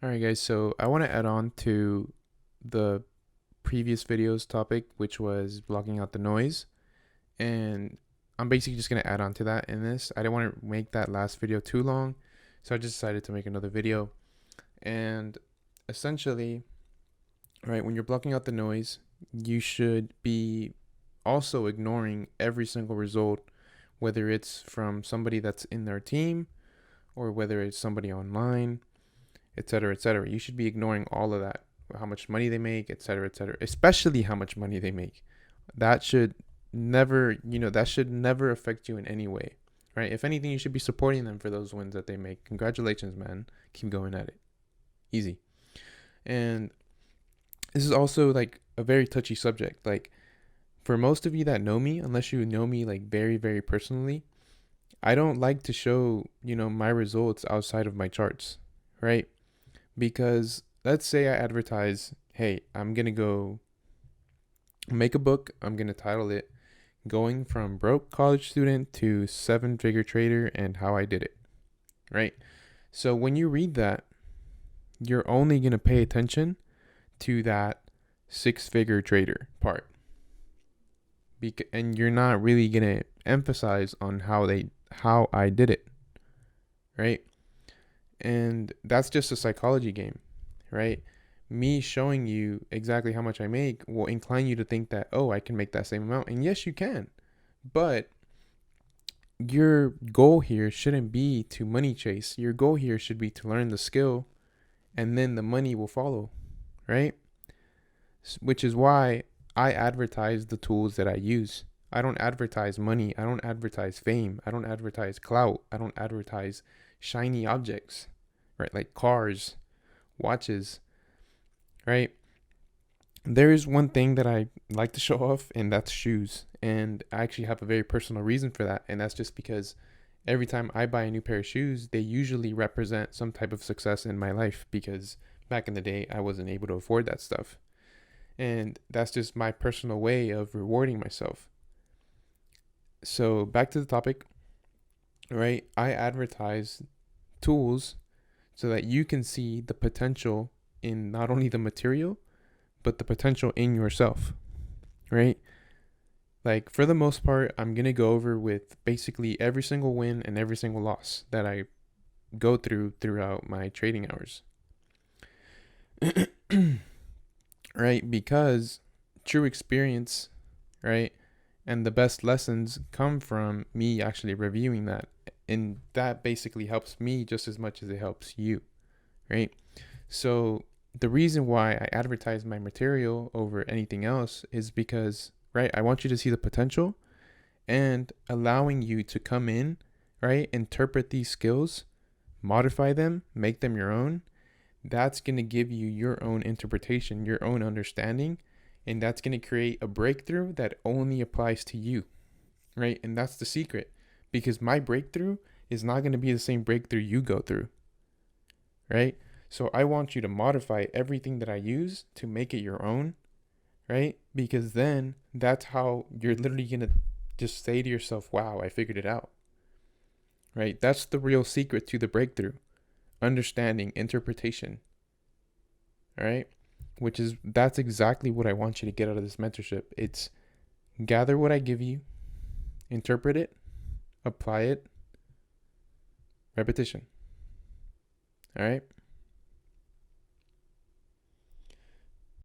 All right, guys. So I want to add on to the previous video's topic, which was blocking out the noise. And I'm basically just going to add on to that in this. I didn't want to make that last video too long. So I just decided to make another video. And essentially, right, when you're blocking out the noise, you should be also ignoring every single result, whether it's from somebody that's in their team or whether it's somebody online, etc., etc. You should be ignoring all of that, how much money they make, etc., etc., especially how much money they make. That should that should never affect you in any way, right? If anything, you should be supporting them for those wins that they make. Congratulations, man. Keep going at it. Easy. And this is also like a very touchy subject. Like, for most of you that know me, unless you know me like very, very personally, I don't like to show, my results outside of my charts, right? Because let's say I advertise, hey, I'm going to go make a book. I'm going to title it Going from Broke College Student to Seven Figure Trader and How I Did It, right? So when you read that, you're only going to pay attention to that six figure trader part. And you're not really going to emphasize on how I did it, right? And that's just a psychology game, right? Me showing you exactly how much I make will incline you to think that, oh, I can make that same amount. And yes, you can. But your goal here shouldn't be to money chase. Your goal here should be to learn the skill and then the money will follow, right? Which is why I advertise the tools that I use. I don't advertise money. I don't advertise fame. I don't advertise clout. I don't advertise shiny objects, right? Like cars, watches, right? There's one thing that I like to show off, and that's shoes. And I actually have a very personal reason for that. And that's just because every time I buy a new pair of shoes, they usually represent some type of success in my life because back in the day, I wasn't able to afford that stuff. And that's just my personal way of rewarding myself. So back to the topic, right? I advertise tools so that you can see the potential in not only the material, but the potential in yourself, right? Like, for the most part, I'm going to go over with basically every single win and every single loss that I go throughout my trading hours. Right? Because true experience, right? And the best lessons come from me actually reviewing that. And that basically helps me just as much as it helps you, right? So the reason why I advertise my material over anything else is because, right, I want you to see the potential and allowing you to come in, right, interpret these skills, modify them, make them your own. That's going to give you your own interpretation, your own understanding, and that's going to create a breakthrough that only applies to you, right? And that's the secret, because my breakthrough is not going to be the same breakthrough you go through, right? So I want you to modify everything that I use to make it your own, right? Because then that's how you're literally going to just say to yourself, wow, I figured it out, right? That's the real secret to the breakthrough: understanding, interpretation, all right? That's exactly what I want you to get out of this mentorship. It's gather what I give you, interpret it, apply it, repetition, all right?